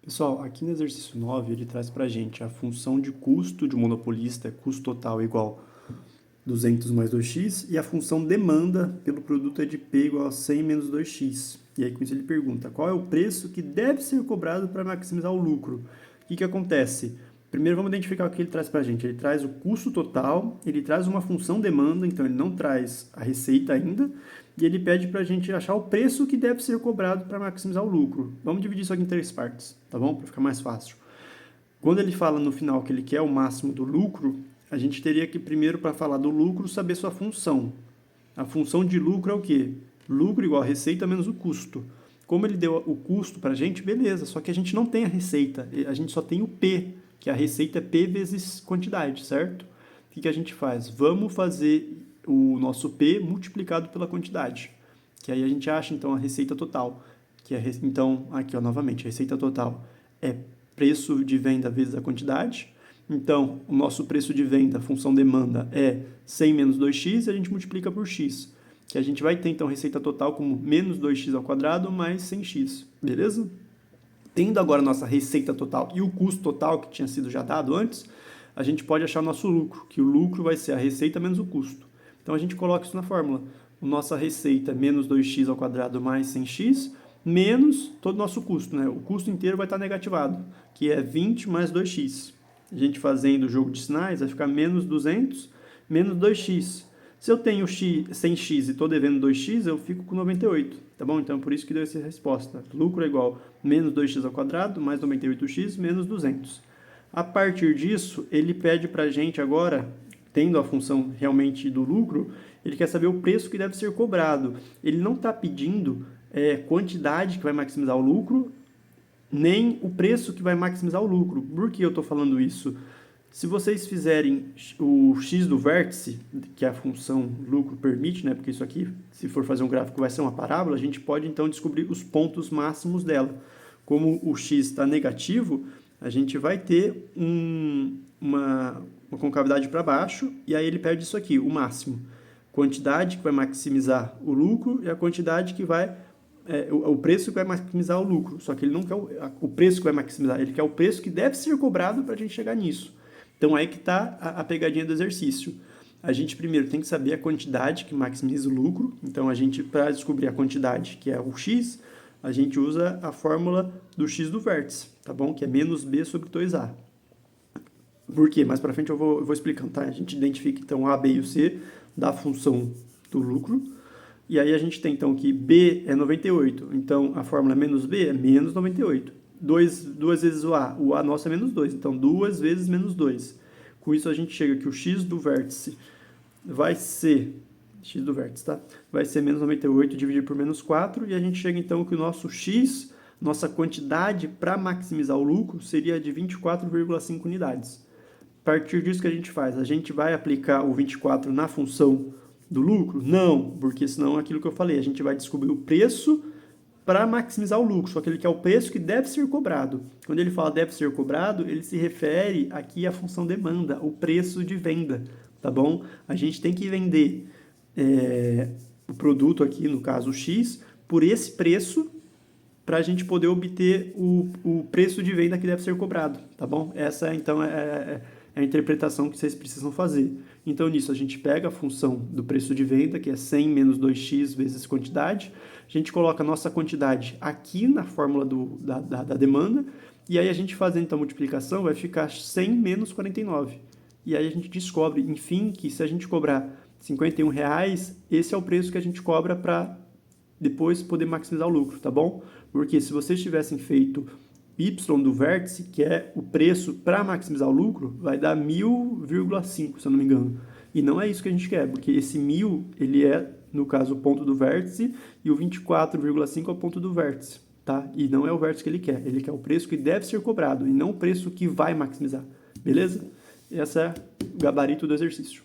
Pessoal, aqui no exercício 9 ele traz para a gente a função de custo de um monopolista, custo total igual 200 mais 2x, e a função demanda pelo produto é de P igual a 100 menos 2x. E aí com isso ele pergunta, qual é o preço que deve ser cobrado para maximizar o lucro? O que acontece? Primeiro vamos identificar o que ele traz para a gente. Ele traz o custo total, ele traz uma função demanda, então ele não traz a receita ainda, e ele pede para a gente achar o preço que deve ser cobrado para maximizar o lucro. Vamos dividir isso aqui em três partes, tá bom? Para ficar mais fácil. Quando ele fala no final que ele quer o máximo do lucro, a gente teria que primeiro, para falar do lucro, saber sua função. A função de lucro é o quê? Lucro igual a receita menos o custo. Como ele deu o custo para a gente, beleza, só que a gente não tem a receita, a gente só tem o P, que a receita é P vezes quantidade, certo? O que a gente faz? Vamos fazer o nosso P multiplicado pela quantidade, que aí a gente acha então a receita total, então aqui ó, novamente, a receita total é preço de venda vezes a quantidade. Então, o nosso preço de venda, função demanda, é 100 menos 2x, e a gente multiplica por x, que a gente vai ter, então, receita total como menos 2x ao quadrado mais 100x, beleza? Tendo agora a nossa receita total e o custo total, que tinha sido já dado antes, a gente pode achar o nosso lucro, que o lucro vai ser a receita menos o custo. Então, a gente coloca isso na fórmula. A nossa receita é menos 2x ao quadrado mais 100x, menos todo o nosso custo, né? O custo inteiro vai estar negativado, que é 20 mais 2x. A gente fazendo o jogo de sinais, vai ficar menos 200, menos 2x. Se eu tenho 100x e estou devendo 2x, eu fico com 98, tá bom? Então, por isso que deu essa resposta. Lucro é igual a menos 2x ao quadrado, mais 98x, menos 200. A partir disso, ele pede para a gente agora, tendo a função realmente do lucro, ele quer saber o preço que deve ser cobrado. Ele não está pedindo quantidade que vai maximizar o lucro, nem o preço que vai maximizar o lucro. Por que eu estou falando isso? Se vocês fizerem o x do vértice, que a função lucro permite, né, porque isso aqui, se for fazer um gráfico, vai ser uma parábola, a gente pode então descobrir os pontos máximos dela. Como o x está negativo, a gente vai ter uma concavidade para baixo, e aí ele perde isso aqui, o máximo. Quantidade que vai maximizar o lucro e a quantidade que vai o preço que vai maximizar o lucro, só que ele não quer o preço que vai maximizar, ele quer o preço que deve ser cobrado para a gente chegar nisso. Então, aí que está a pegadinha do exercício. A gente primeiro tem que saber a quantidade que maximiza o lucro, então a gente, para descobrir a quantidade, que é o x, a gente usa a fórmula do x do vértice, tá bom? Que é menos b sobre 2a. Por quê? Mais para frente eu vou explicando, tá? A gente identifica então a, b e o c da função do lucro. E aí a gente tem, então, que B é 98. Então, a fórmula menos B é menos 98. 2 vezes o A nosso é menos 2. Então, 2 vezes menos 2. Com isso, a gente chega que o x do vértice vai ser... x do vértice, tá? Vai ser menos 98 dividido por menos 4. E a gente chega, então, que o nosso x, nossa quantidade para maximizar o lucro, seria de 24,5 unidades. A partir disso que a gente faz? A gente vai aplicar o 24 na função do lucro? Não, porque senão é aquilo que eu falei, a gente vai descobrir o preço para maximizar o lucro, só que ele quer o preço que deve ser cobrado. Quando ele fala deve ser cobrado, ele se refere aqui à função demanda, o preço de venda, tá bom? A gente tem que vender o produto aqui, no caso o X, por esse preço para a gente poder obter o preço de venda que deve ser cobrado, tá bom? Essa, então, é a interpretação que vocês precisam fazer. Então, nisso, a gente pega a função do preço de venda, que é 100 menos 2x vezes quantidade. A gente coloca a nossa quantidade aqui na fórmula da demanda. E aí, a gente fazendo então a multiplicação, vai ficar 100 menos 49. E aí, a gente descobre, enfim, que se a gente cobrar R$51, esse é o preço que a gente cobra para depois poder maximizar o lucro, tá bom? Porque se vocês tivessem feito y do vértice, que é o preço para maximizar o lucro, vai dar 1000,5, se eu não me engano. E não é isso que a gente quer, porque esse 1000, ele é, no caso, o ponto do vértice, e o 24,5 é o ponto do vértice, tá? E não é o vértice que ele quer o preço que deve ser cobrado, e não o preço que vai maximizar, beleza? Esse é o gabarito do exercício.